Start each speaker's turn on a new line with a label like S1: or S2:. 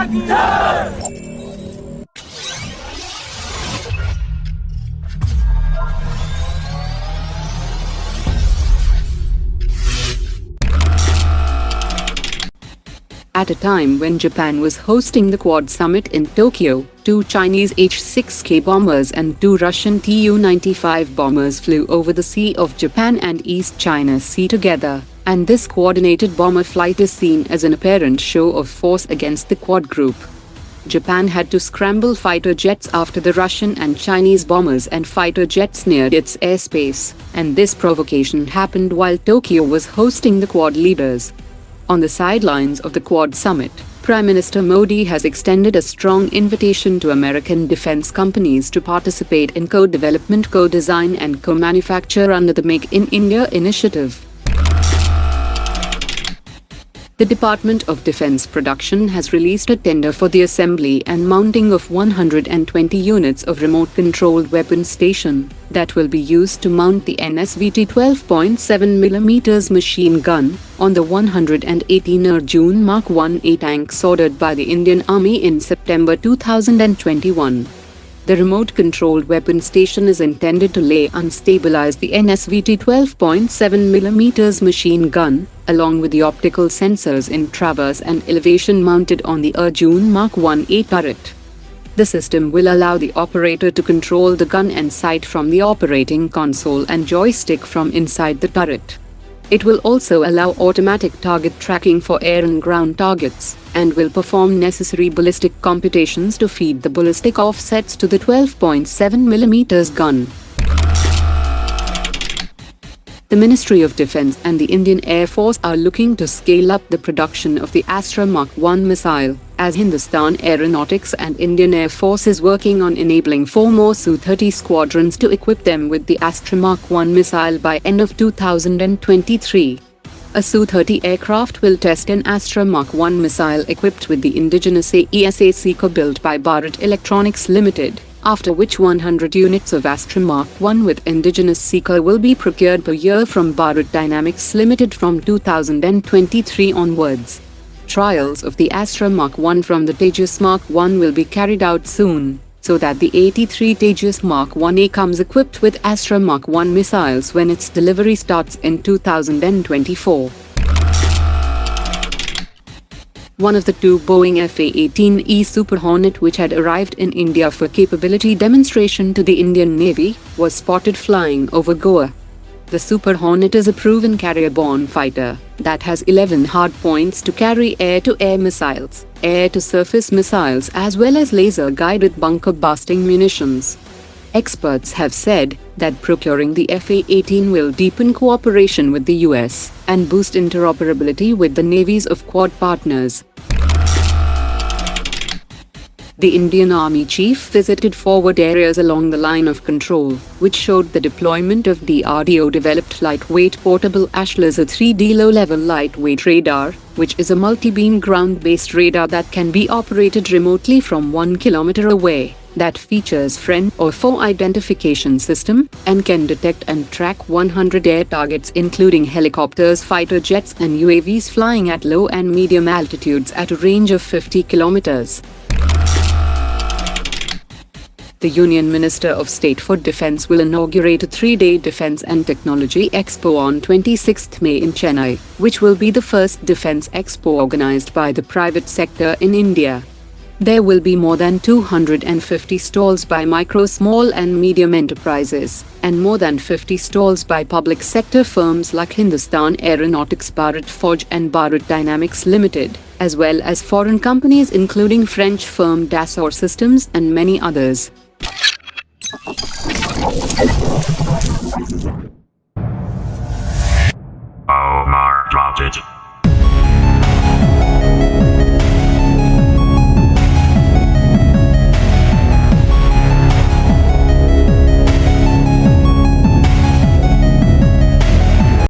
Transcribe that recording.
S1: At a time when Japan was hosting the Quad Summit in Tokyo, 2 Chinese H-6K bombers and 2 Russian Tu-95 bombers flew over the Sea of Japan and East China Sea together, and this coordinated bomber flight is seen as an apparent show of force against the Quad group. Japan had to scramble fighter jets after the Russian and Chinese bombers and fighter jets neared its airspace, and this provocation happened while Tokyo was hosting the Quad leaders. On the sidelines of the Quad Summit, Prime Minister Modi has extended a strong invitation to American defense companies to participate in co-development, co-design and co-manufacture under the Make in India initiative. The Department of Defense Production has released a tender for the assembly and mounting of 120 units of remote-controlled weapon station that will be used to mount the NSVT 12.7mm machine gun on the 118 Arjun MK1A tanks ordered by the Indian Army in September 2021. The remote-controlled weapon station is intended to lay unstabilize the NSVT 12.7mm machine gun, along with the optical sensors in traverse and elevation mounted on the Arjun MK1A turret. The system will allow the operator to control the gun and sight from the operating console and joystick from inside the turret. It will also allow automatic target tracking for air and ground targets, and will perform necessary ballistic computations to feed the ballistic offsets to the 12.7mm gun. The Ministry of Defence and the Indian Air Force are looking to scale up the production of the Astra MK1 missile, as Hindustan Aeronautics and Indian Air Force is working on enabling 4 more Su-30 squadrons to equip them with the Astra MK1 missile by end of 2023. A Su-30 aircraft will test an Astra MK1 missile equipped with the indigenous AESA seeker built by Bharat Electronics Limited, after which 100 units of Astra MK1 with indigenous seeker will be procured per year from Bharat Dynamics Limited from 2023 onwards. Trials of the Astra MK1 from the Tejas MK1 will be carried out soon, so that the 83 Tejas MK1A comes equipped with Astra MK1 missiles when its delivery starts in 2024. One of the 2 Boeing FA-18E Super Hornet which had arrived in India for capability demonstration to the Indian Navy was spotted flying over Goa. The Super Hornet is a proven carrier-borne fighter that has 11 hardpoints to carry air-to-air missiles, air-to-surface missiles as well as laser-guided bunker-busting munitions. Experts have said that procuring the FA-18 will deepen cooperation with the US and boost interoperability with the navies of Quad partners. The Indian Army Chief visited forward areas along the line of control, which showed the deployment of DRDO-developed lightweight portable Ashlesha 3D low-level lightweight radar, which is a multi-beam ground-based radar that can be operated remotely from 1 kilometer away, that features friend or foe identification system, and can detect and track 100 air targets including helicopters, fighter jets and UAVs flying at low and medium altitudes at a range of 50 kilometers. The Union Minister of State for Defence will inaugurate a 3-day Defence and Technology Expo on 26 May in Chennai, which will be the first Defence Expo organized by the private sector in India. There will be more than 250 stalls by micro, small and medium enterprises, and more than 50 stalls by public sector firms like Hindustan Aeronautics, Bharat Forge and Bharat Dynamics Limited, as well as foreign companies including French firm Dassault Systems and many others.
S2: Omar dropped it.